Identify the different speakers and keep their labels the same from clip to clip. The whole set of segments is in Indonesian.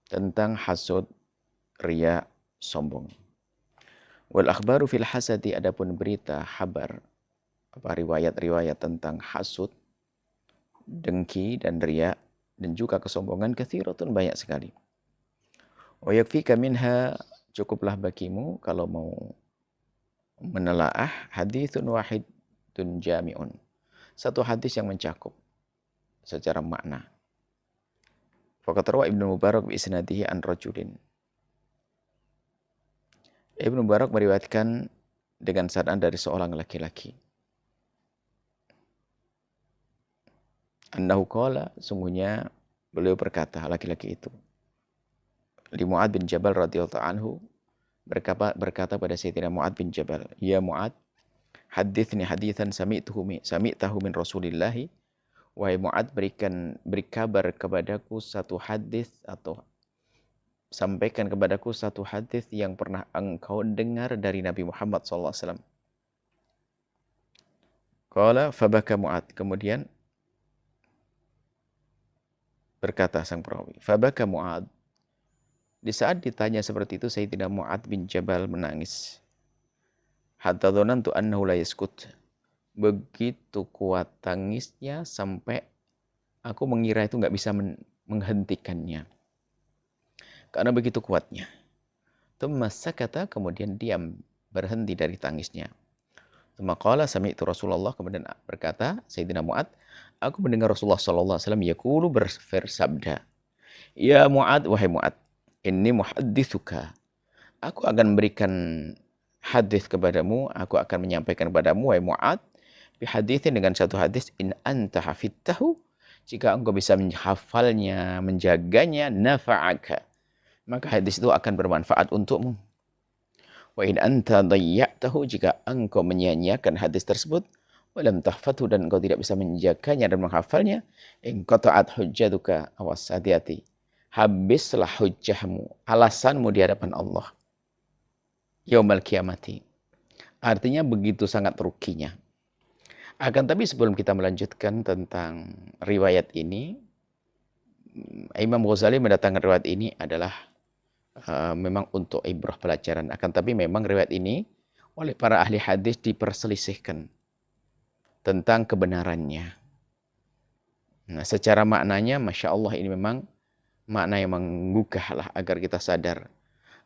Speaker 1: tentang hasud, riya, sombong. Wal akhbaru fil hasadi, adapun berita, kabar, riwayat-riwayat tentang hasud, dengki dan riya dan juga kesombongan katsiratun, banyak sekali. Wa yakfika minha, cukuplah bagimu kalau mau menelaah, haditsun wahidun jami'un, satu hadis yang mencakup secara makna. Faqad rawa Ibnu Mubarak bi isnadihi an rajulin. Ibnu Mubarak meriwayatkan dengan sanad dari seorang laki-laki. Annahu qala, sungguhnya beliau berkata, laki-laki itu, li Mu'ad bin Jabal radhiyallahu anhu, berkata pada Sayyidina Mu'ad bin Jabal, ya Mu'ad, hadithni hadithan sami'tahu min Rasulillahi. Wahai Mu'ad, beri kabar kepadaku satu hadis, atau sampaikan kepadaku satu hadis yang pernah engkau dengar dari Nabi Muhammad SAW. Qala fabaka Mu'ad, kemudian berkata sang perawi, fabaka Mu'ad. Di saat ditanya seperti itu, Sayyidina Mu'ad bin Jabal menangis. Hatta dhanantu annahu la yaskut. Begitu kuat tangisnya sampai aku mengira itu nggak bisa menghentikannya. Karena begitu kuatnya. Tsumma sakata, kemudian diam, berhenti dari tangisnya. Tsumma qala sami'tu Rasulullah, kemudian berkata Sayyidina Mu'ad, aku mendengar Rasulullah sallallahu alaihi wasallam yaqulu, bersabda, ya Mu'ad, wahai Mu'ad, inni muhadditsuka, aku akan memberikan hadis kepadamu, aku akan menyampaikan kepadamu, wahai Mu'ad, bihadithin, dengan satu hadis, in anta hafidtahu, jika engkau bisa menghafalnya, menjaganya, nafa'aka, maka hadis itu akan bermanfaat untukmu. Wa in anta dayya'tahu, jika engkau menyia-nyiakan hadis tersebut, walam tahfadhu, dan engkau tidak bisa menjaganya dan menghafalnya, in qata'at hujjatuka, awas, hati-hati, habislah hujjahmu, alasanmu di hadapan Allah yaumal kiamati. Artinya begitu sangat ruginya. Akan tapi sebelum kita melanjutkan tentang riwayat ini, Imam Ghazali mendatangkan riwayat ini adalah memang untuk ibrah, pelajaran. Akan tapi memang riwayat ini oleh para ahli hadis diperselisihkan tentang kebenarannya. Nah, secara maknanya, Masya Allah, ini memang makna yang menggugah lah agar kita sadar.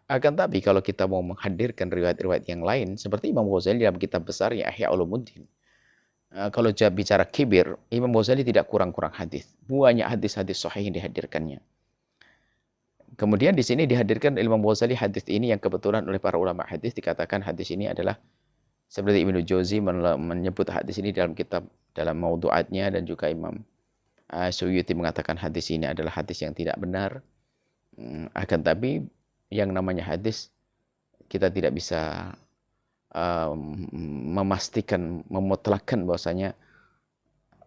Speaker 1: Akan tapi kalau kita mau menghadirkan riwayat-riwayat yang lain, seperti Imam Ghazali dalam kitab besarnya Ihya Ulumuddin, kalau bicara kibir, Imam Ghazali tidak kurang-kurang hadis. Banyak hadis-hadis sahih yang dihadirkannya. Kemudian di sini dihadirkan Imam Ghazali hadis ini yang kebetulan oleh para ulama hadis dikatakan hadis ini adalah, seperti Ibnu Jauzi menyebut hadis ini dalam kitab, dalam maudhu'atnya, dan juga Imam Suyuti mengatakan hadis ini adalah hadis yang tidak benar. Akan tapi yang namanya hadis, kita tidak bisa memastikan, memutlakkan bahwasanya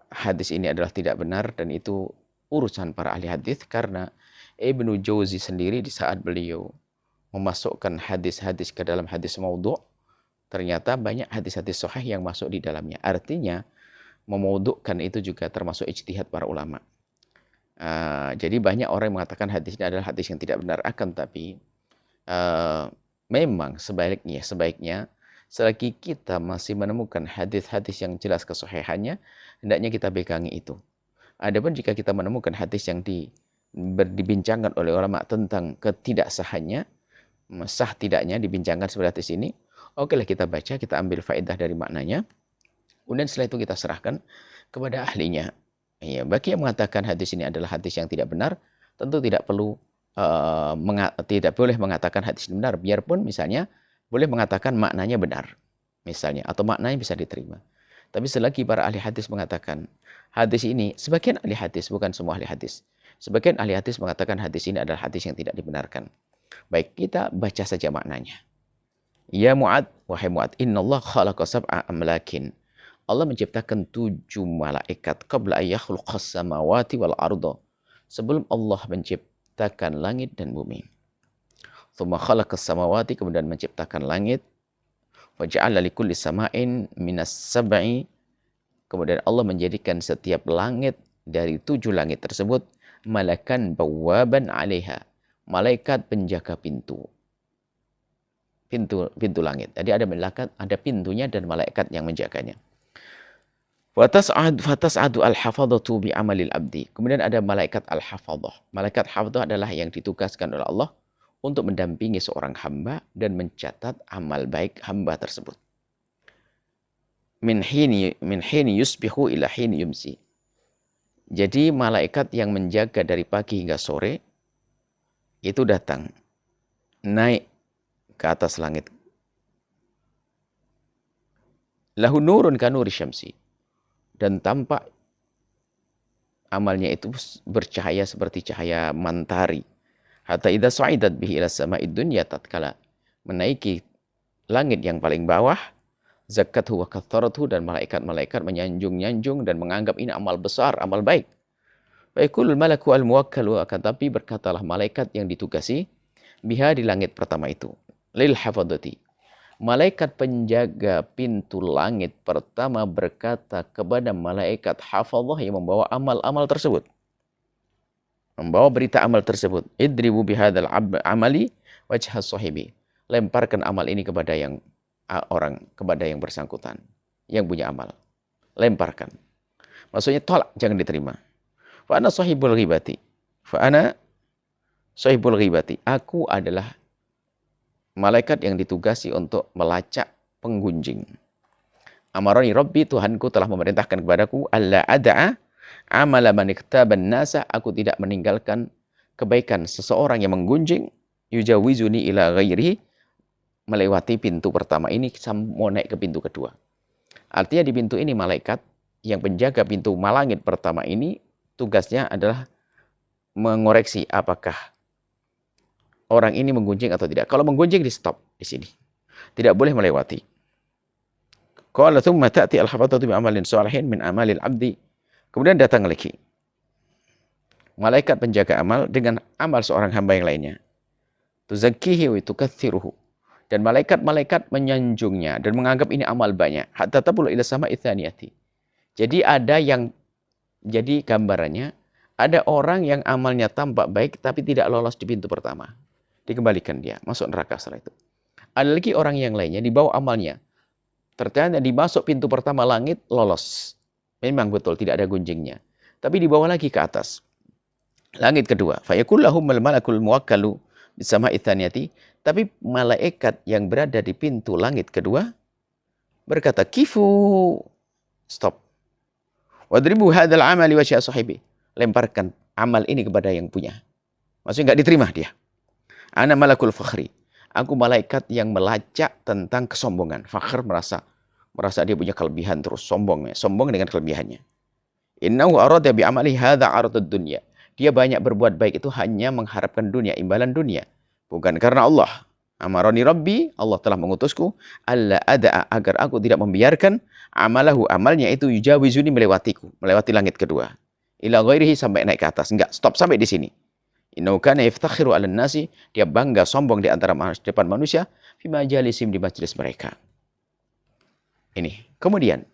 Speaker 1: hadis ini adalah tidak benar, dan itu urusan para ahli hadis. Karena Ibnu Jauzi sendiri di saat beliau memasukkan hadis-hadis ke dalam hadis maudhu', ternyata banyak hadis-hadis sahih yang masuk di dalamnya. Artinya memaudhu'kan itu juga termasuk ijtihad para ulama. Jadi banyak orang yang mengatakan hadis ini adalah hadis yang tidak benar. Akan tapi memang sebaiknya selagi kita masih menemukan hadis-hadis yang jelas kesahihannya, hendaknya kita pegangi itu. Adapun jika kita menemukan hadis yang dibincangkan oleh ulama tentang ketidaksahannya, sah tidaknya dibincangkan seperti hadis ini, okelah kita baca, kita ambil faedah dari maknanya, kemudian setelah itu kita serahkan kepada ahlinya. Ya, bagi yang mengatakan hadis ini adalah hadis yang tidak benar, tentu tidak boleh mengatakan hadis ini benar, biarpun misalnya boleh mengatakan maknanya benar, misalnya, atau maknanya bisa diterima. Tapi selagi para ahli hadis mengatakan hadis ini, sebagian ahli hadis, bukan semua ahli hadis, sebagian ahli hadis mengatakan hadis ini adalah hadis yang tidak dibenarkan. Baik, kita baca saja maknanya. Ya Mu'ad, wahai Mu'ad, innallaha khalaqa sab'a amlakin. Allah menciptakan 7 malaikat qabla ayyakhluqas samawati wal arda, sebelum Allah menciptakan langit dan bumi. Tsumma khalaqas samawati, kemudian menciptakan langit. Wa ja'ala likulli sama'in minas sab'i, kemudian Allah menjadikan setiap langit dari 7 langit tersebut malakan bawaban 'alaiha, malaikat penjaga pintu. Pintu langit. Jadi ada malaikat, ada pintunya dan malaikat yang menjaganya. Fatas'adu al-hafadhatu bi amalil abdi. Kemudian ada malaikat al-hafadhah. Malaikat hafadhah adalah yang ditugaskan oleh Allah untuk mendampingi seorang hamba dan mencatat amal baik hamba tersebut. Min hini yusbihu ila hini yumsi. Jadi malaikat yang menjaga dari pagi hingga sore itu datang, naik ke atas langit. Lahu nurun kanuri syamsi. Dan tampak amalnya itu bercahaya seperti cahaya mentari. Hatta idza sa'idat bihi ila sama'id dunya, tatkala menaiki langit yang paling bawah, zakathu wa katharathu, dan malaikat-malaikat menyanjung-nyanjung dan menganggap ini amal besar, amal baik. Fayaqulul malaku al-muwakkalu, akan tapi berkatalah malaikat yang ditugasi biha di langit pertama itu, lil hafadati. Malaikat penjaga pintu langit pertama berkata kepada malaikat hafadhah yang membawa amal-amal tersebut, membawa berita amal tersebut, idribu bihadzal amali wajha sahibi. Lemparkan amal ini kepada yang kepada yang bersangkutan, yang punya amal. Lemparkan. Maksudnya tolak, jangan diterima. Fa ana sahibul ghibati. Fa ana sahibul ghibati. Aku adalah malaikat yang ditugasi untuk melacak penggunjing. Amarani Rabbi, Tuhanku telah memerintahkan kepadaku, alla ada'a amala man iktaban nasa, aku tidak meninggalkan kebaikan seseorang yang menggunjing, yujawizuni ila ghairi, melewati pintu pertama ini mau naik ke pintu kedua. Artinya di pintu ini malaikat yang penjaga pintu malangit pertama ini tugasnya adalah mengoreksi apakah orang ini menggunjing atau tidak. Kalau menggunjing di stop di sini. Tidak boleh melewati. Qala thumma ta'ti al-hafadhatu bi amalin shalihin min amalil abdi. Kemudian datang lagi malaikat penjaga amal dengan amal seorang hamba yang lainnya. Tuzakkihi wa tukatsiruhu. Dan malaikat-malaikat menyanjungnya dan menganggap ini amal banyak. Hatta tabulu ila sama'i tsaniyati. Jadi ada yang, jadi gambarannya ada orang yang amalnya tampak baik tapi tidak lolos di pintu pertama. Dikembalikan dia, masuk neraka setelah itu. Ada lagi orang yang lainnya, dibawa amalnya. Ternyata dimasuk pintu pertama langit, lolos. Memang betul, tidak ada gunjingnya. Tapi dibawa lagi ke atas. Langit kedua. Fayakullahummal malakul muwakkalu bisama'i tsaniyati. Tapi malaikat yang berada di pintu langit kedua berkata, kifu, stop. Wadribu hadzal amali wajha sahibi. Lemparkan amal ini kepada yang punya. Maksudnya nggak diterima dia. Ana malakul fakhri. Aku malaikat yang melacak tentang kesombongan. Fakhr merasa dia punya kelebihan, terus sombong dengan kelebihannya. Innahu arada bi amali hadza aradud dunya. Dia banyak berbuat baik itu hanya mengharapkan dunia, imbalan dunia. Bukan karena Allah. Amarani Rabbi, Allah telah mengutusku, alla ada'a, agar aku tidak membiarkan amalahu, amalnya itu yujawizuni, melewatiku, melewati langit kedua. Ila ghairihi, sampai naik ke atas. Enggak, stop sampai di sini. Innahu kana yaftakhiru 'alan nasi, dia bangga sombong di antara depan manusia, fi majalisim, di majelis mereka. Ini. Kemudian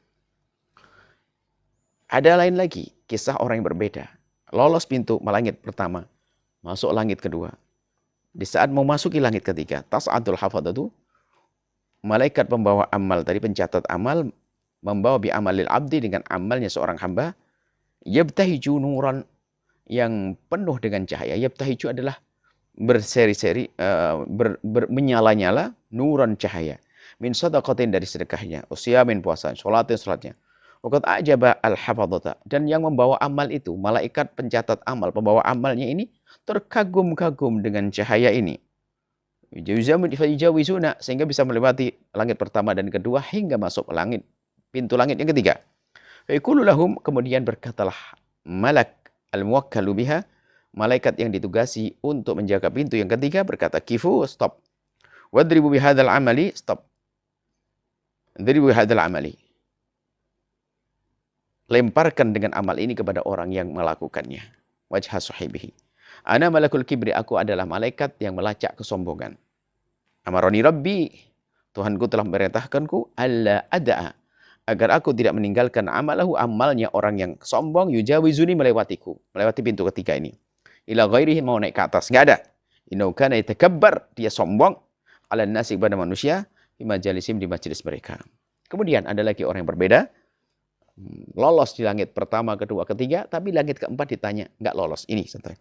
Speaker 1: ada lain lagi kisah orang yang berbeda. Lolos pintu langit pertama, masuk langit kedua. Di saat mau masuki langit ketiga, tas'adul hafadhatu, malaikat pembawa amal tadi, pencatat amal, membawa bi amalil abdi, dengan amalnya seorang hamba, yabtahiju nuran, yang penuh dengan cahaya. Yabtahiju adalah berseri-seri, menyala-nyala, nuran cahaya. Min sadaqatin, dari sedekahnya, usyamin puasa, sholatnya. Waqad ajaba al-hafadhata, dan yang membawa amal itu, malaikat pencatat amal, pembawa amalnya ini terkagum-kagum dengan cahaya ini. Yujawizuna, sehingga bisa melewati langit pertama dan kedua hingga masuk langit, pintu langit yang ketiga. Fayaqulu lahum, kemudian berkatalah malak al-muwakkalu biha, malaikat yang ditugasi untuk menjaga pintu yang ketiga berkata, kifu, stop. Wadribu bihadzal amali, stop. Wadribu bihadzal amali. Lemparkan dengan amal ini kepada orang yang melakukannya. Wajha sahibihi. Ana malakul kibri, aku adalah malaikat yang melacak kesombongan. Amaroni Rabbi, Tuhanku telah memerintahkanku, alla ada'a, agar aku tidak meninggalkan amalahu, amalnya orang yang sombong, yujawizuni, melewatiku, melewati pintu ketiga ini. Ila ghairihi, mau naik ke atas, enggak ada. Innahu kana yatakabbar, dia sombong, ala nasi kepada manusia, di majalisim, di majelis mereka. Kemudian ada lagi orang yang berbeda, lolos di langit pertama, kedua, ketiga, tapi langit keempat ditanya, nggak lolos. Ini santai.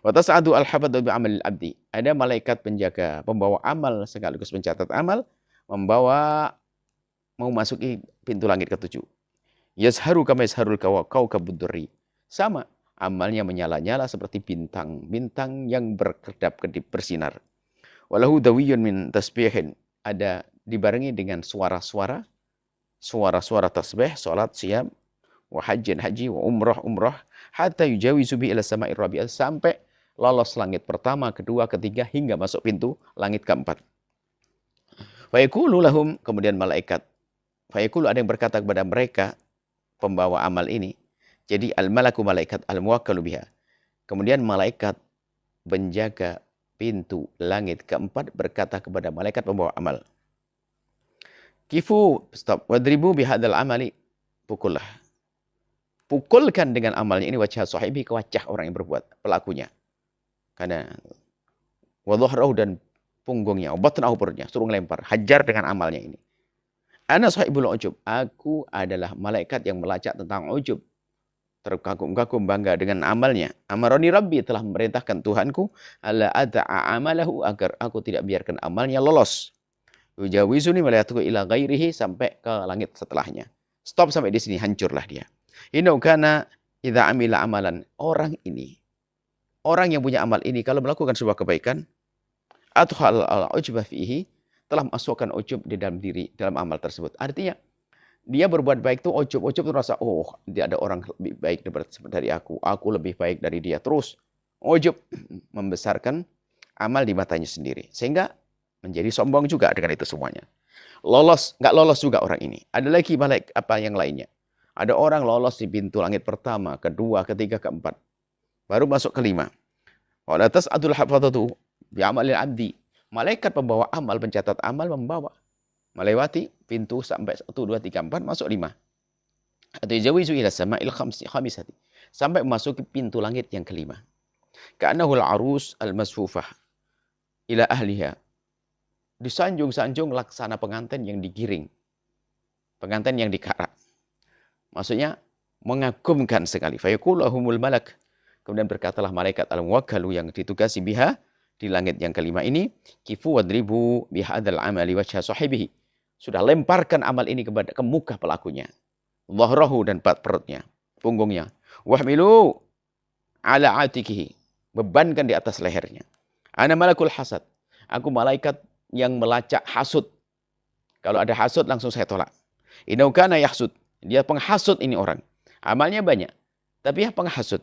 Speaker 1: Wa tas'adu al-hafadhu bi amalil abdi. Ada malaikat penjaga, pembawa amal sekaligus pencatat amal, mau masuki pintu langit ketujuh. Yazharu kama yazharul kawkabud durri. Sama, amalnya menyala-nyala seperti bintang-bintang yang berkedap-kedip bersinar. Walahu dawiyun min tasbihin. Ada dibarengi dengan suara-suara tasbih, salat, siam, wa hajjin haji, wa umrah, hatta yujawizu bi ila sama'ir rabi'ah, sampai lolos langit pertama, kedua, ketiga, hingga masuk pintu langit keempat. Fayaqulu lahum, kemudian malaikat. Fayaqulu, ada yang berkata kepada mereka, pembawa amal ini. Jadi al-malaku malaikat al-muwakkalu biha. Kemudian malaikat penjaga pintu langit keempat berkata kepada malaikat pembawa amal. Kifu, stop, wadribu bihadal amali. Pukullah. Pukulkan dengan amalnya ini wajah sahibi, ke wajah orang yang berbuat, pelakunya. Karena wadhahrahu, dan punggungnya, batnahu, perutnya, suruh ngelempar, hajar dengan amalnya ini. Ana sahibul ujub, aku adalah malaikat yang melacak tentang ujub, terkagum-kagum bangga dengan amalnya. Amaroni Rabbi, telah memerintahkan Tuhanku, alla ad'a amalahu, agar aku tidak biarkan amalnya lolos. Yujawizuni malayatuku ila ghairihi, sampai ke langit setelahnya. Stop sampai di sini, hancurlah dia. Innahu kana idza amila amalan, orang yang punya amal ini kalau melakukan sebuah kebaikan, atau al-ujbah fihi, telah masukkan ujub di dalam diri, dalam amal tersebut. Artinya, dia berbuat baik itu ujub itu rasa, oh, dia ada orang lebih baik dari aku lebih baik dari dia. Terus ujub membesarkan amal di matanya sendiri, sehingga menjadi sombong juga dengan itu semuanya. Nggak lolos juga orang ini. Ada lagi malaikat apa yang lainnya. Ada orang lolos di pintu langit pertama, kedua, ketiga, keempat, baru masuk kelima. Wa la tas'adul hafadhatu bi amalil abdi. Malaikat pembawa amal, pencatat amal, melewati pintu sampai 1, 2, 3, 4, masuk 5. Atau jawizu ila sama'il khamisati, sampai memasuki pintu langit yang kelima. Ka'annahul arus al-masfufah ila ahliha. Disanjung-sanjung laksana pengantin yang digiring, pengantin yang dikarak. Maksudnya mengagumkan sekali. Fayaqulahumul malak. Kemudian berkatalah malaikat al-muwakkalu yang ditugasi biha, di langit yang kelima ini, kifu wadribu bihadal amali wajha sahibihi. Sudah lemparkan amal ini ke muka pelakunya. Dhahrahu, dan perutnya, punggungnya. Wahmilu ala atikihi. Bebankan di atas lehernya. Ana malakul hasad. Aku malaikat yang melacak hasud. Kalau ada hasud langsung saya tolak. Innahu kana yahsud. Dia penghasud ini orang. Amalnya banyak, tapi ya penghasud.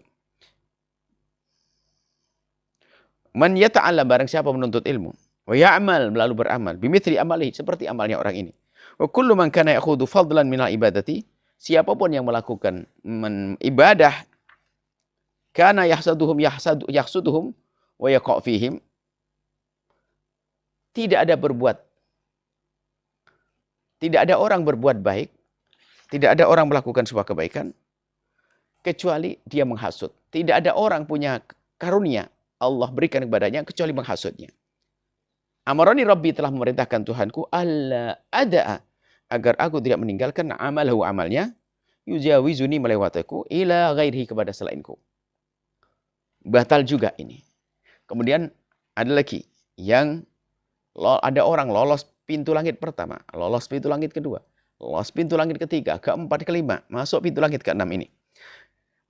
Speaker 1: Man yata'allam, barang siapa menuntut ilmu, wa ya'mal, lalu beramal, bimithli amalihi, seperti amalnya orang ini. Wa kullu man kana yakhudhu fadlan minal ibadati, siapapun yang melakukan ibadah, kana yahsuduhum wa yaqa' fihim, tidak ada orang berbuat baik, tidak ada orang melakukan sebuah kebaikan, kecuali dia menghasut. Tidak ada orang punya karunia Allah berikan kepadanya kecuali menghasutnya. Amarani Rabbi, telah memerintahkan Tuhanku, alla ada'a, agar aku tidak meninggalkan amalahu, amalnya, yujawizuni, melewatiku, ila ghairihi, kepada selainku. Batal juga ini. Kemudian ada lagi yang ada orang lolos pintu langit pertama, lolos pintu langit kedua, lolos pintu langit ketiga, keempat, kelima, masuk pintu langit keenam ini.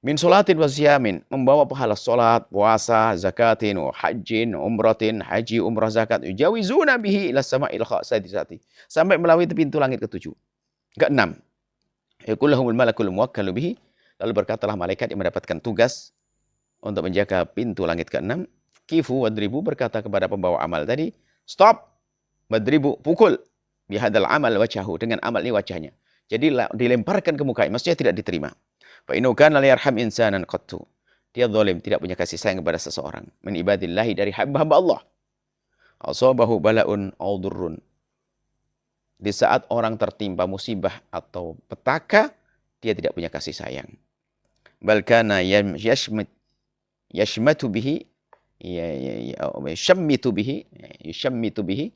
Speaker 1: Min sholatin wa siyamin, membawa pahala solat, puasa, zakatin, hajjin, umratin, haji, umrah, zakat. Yujawizuna bihi ila sama'il sadisati, sampai melalui pintu langit ketujuh, keenam. Yaqullahumul malakul muwakkalu bihi, lalu berkatalah malaikat yang mendapatkan tugas untuk menjaga pintu langit keenam. Kifu wadribu, berkata kepada pembawa amal tadi, stop, wadribu, pukul, bihadal amal wajahu, dengan amal ini wajahnya. Jadi dilemparkan ke muka, maksudnya tidak diterima. Fa innahu kana la yarham insanan qattu. Dia zalim, tidak punya kasih sayang kepada seseorang. Min ibadillahi, dari hamba-hamba Allah. Asabahu bala'un aw durrun. Di saat orang tertimpa musibah atau petaka, dia tidak punya kasih sayang. Bal kana yashmatu bihi Yusyammitu bihi.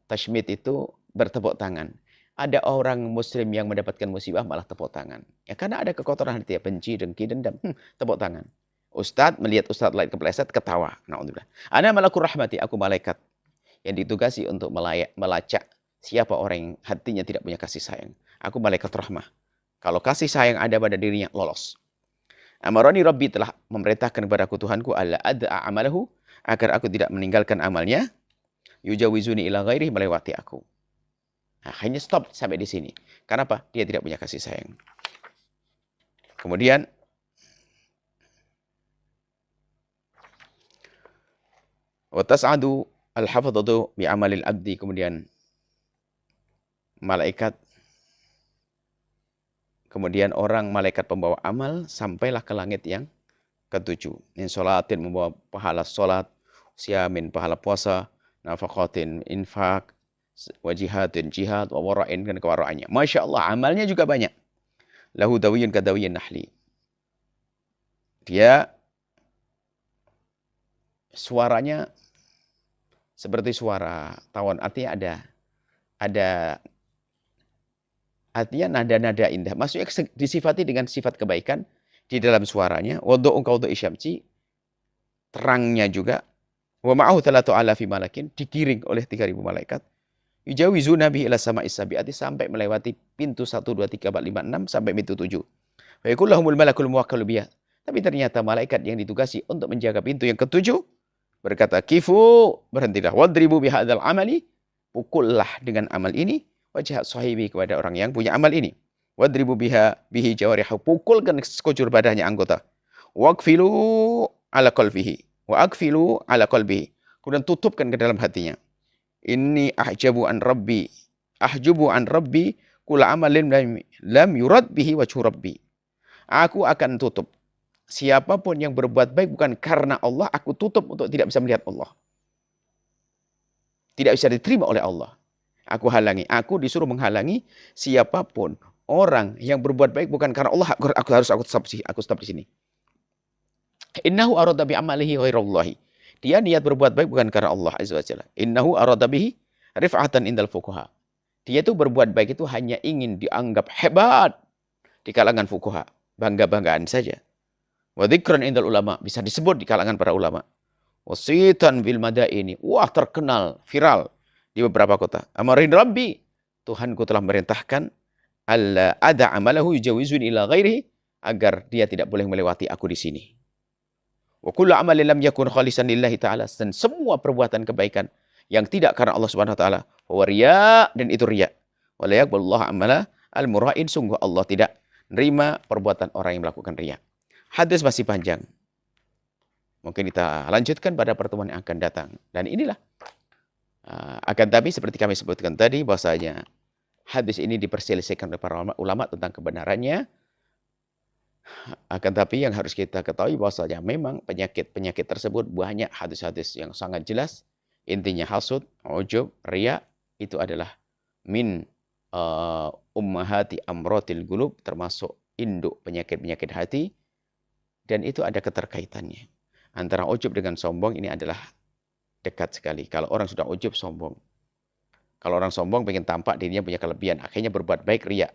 Speaker 1: Tashmit itu bertepuk tangan. Ada orang muslim yang mendapatkan musibah malah tepuk tangan. Ya karena ada kekotoran hati, benci, dengki, dendam. Tepuk tangan. Ustadz melihat ustadz lain kepleset, ketawa. Na'udzubillah. Ana malakur rahmati, aku malaikat yang ditugasi untuk melacak siapa orang yang hatinya tidak punya kasih sayang. Aku malaikat rahmah. Kalau kasih sayang ada pada dirinya, lolos. Amarani Rabbi, telah memerintahkan kepadaku Tuhanku, alla ad'a amalahu, agar aku tidak meninggalkan amalnya, yujawizuni ila ghairi, melewati aku. Nah, hanya stop sampai di sini. Kenapa? Dia tidak punya kasih sayang. Kemudian wa tas'adu al-hafadhatu bi amalil abdi, kemudian malaikat, kemudian orang malaikat pembawa amal sampailah ke langit yang ketujuh. Min sholatin, membawa pahala sholat, siamin, pahala puasa, nafaqatin, infak, wajihadin, jihad, wa wara'in, dan kewaraannya. Masya Allah, amalnya juga banyak. Lahu dawiyun kadawiyun nahli. Dia suaranya seperti suara tawon, artinya artinya nada-nada indah. Maksudnya disifati dengan sifat kebaikan di dalam suaranya. Wadu'un kawdu'i syamsi, terangnya juga. Wa ma'ahu 3,000 malakin, digiring oleh 3.000 malaikat. Yujawizuna bihi ila sama'is sabi'ati, sampai melewati pintu 1, 2, 3, 4, 5, 6 sampai pintu 7. Wa yakullahumul malakul muwakkalu biha. Tapi ternyata malaikat yang ditugasi untuk menjaga pintu yang ketujuh berkata, kifu, berhentilah, wadribu bihadzal amali, pukullah dengan amal ini, wajah sahibi, kepada orang yang punya amal ini. Wadribu bihi jawarihahu, pukulkan sekujur badannya anggota. Waqfilu ala qalbihi, wa aqfilu ala qalbihi, kemudian tutupkan ke dalam hatinya. Inni ahjubu an rabbi kula amalin lam yurad bihi wajhu rabbi. Aku akan tutup siapapun yang berbuat baik bukan karena Allah, aku tutup untuk tidak bisa melihat Allah. Tidak bisa diterima oleh Allah. Aku halangi, aku disuruh menghalangi siapapun orang yang berbuat baik bukan karena Allah, aku stop di sini. Innahu arada bi amalihi ghairallahi. Dia niat berbuat baik bukan karena Allah Azza wa Jalla. Innahu arada bihi rif'atan indal fuqaha. Dia itu berbuat baik itu hanya ingin dianggap hebat di kalangan fuqaha, bangga-banggaan saja. Wa dzikran indal ulama, bisa disebut di kalangan para ulama. Wasitan bil madaini, wah terkenal, viral di beberapa kota. Amarin Rabbi, Tuhanku telah merintahkan alla ada amalahu yujawizun ila ghairihi, agar dia tidak boleh melewati aku di sini. Wa kullu amalin lam yakun khalisan lillahi ta'ala, dan semua perbuatan kebaikan yang tidak karena Allah Subhanahu wa taala, wa riya, dan itu riya. Wa la yaqbalullahu amala al-mura'in, sungguh Allah tidak menerima perbuatan orang yang melakukan riya. Hadis masih panjang. Mungkin kita lanjutkan pada pertemuan yang akan datang. Dan inilah akan tapi seperti kami sebutkan tadi bahwasanya hadis ini diperselisihkan oleh para ulama tentang kebenarannya. Akan tapi yang harus kita ketahui bahwasanya memang penyakit tersebut banyak hadis-hadis yang sangat jelas. Intinya hasud, ujub, riya itu adalah min ummahati amrotil qulub, termasuk induk penyakit-penyakit hati. Dan itu ada keterkaitannya. Antara ujub dengan sombong ini adalah dekat sekali. Kalau orang sudah ujub, sombong. Kalau orang sombong pengen tampak dirinya punya kelebihan, akhirnya berbuat baik, riya,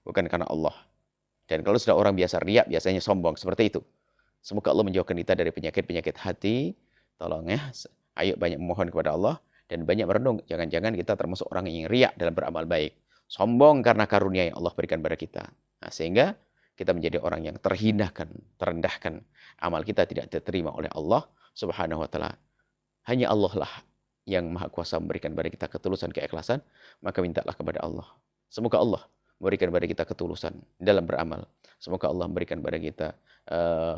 Speaker 1: bukan karena Allah. Dan kalau sudah orang biasa riya, biasanya sombong. Seperti itu. Semoga Allah menjauhkan kita dari penyakit-penyakit hati. Tolong ya, ayo banyak memohon kepada Allah. Dan banyak merenung. Jangan-jangan kita termasuk orang yang riya dalam beramal baik. Sombong karena karunia yang Allah berikan pada kita. Nah, sehingga kita menjadi orang yang terhinakan, terendahkan. Amal kita tidak diterima oleh Allah Subhanahu wa taala. Hanya Allah lah yang Maha Kuasa memberikan kepada kita ketulusan, keikhlasan. Maka mintalah kepada Allah. Semoga Allah memberikan kepada kita ketulusan dalam beramal. Semoga Allah memberikan kepada kita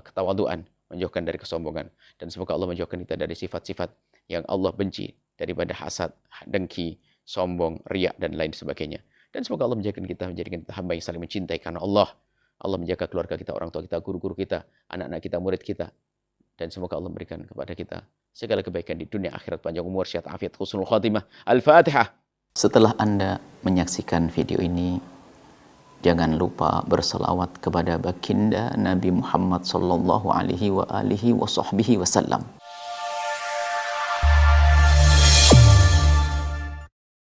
Speaker 1: ketawaduan, menjauhkan dari kesombongan. Dan semoga Allah menjauhkan kita dari sifat-sifat yang Allah benci, daripada hasad, dengki, sombong, riya, dan lain sebagainya. Dan semoga Allah menjadikan kita hamba yang saling mencintai karena Allah. Allah menjaga keluarga kita, orang tua kita, guru-guru kita, anak-anak kita, murid kita. Dan semoga Allah memberikan kepada kita segala kebaikan di dunia akhirat, panjang umur, sehat, afiat, husnul khatimah. Al-Fatihah. Setelah Anda menyaksikan video ini, jangan lupa berselawat kepada baginda Nabi Muhammad sallallahu alaihi wa alihi wa sahbihi wasallam.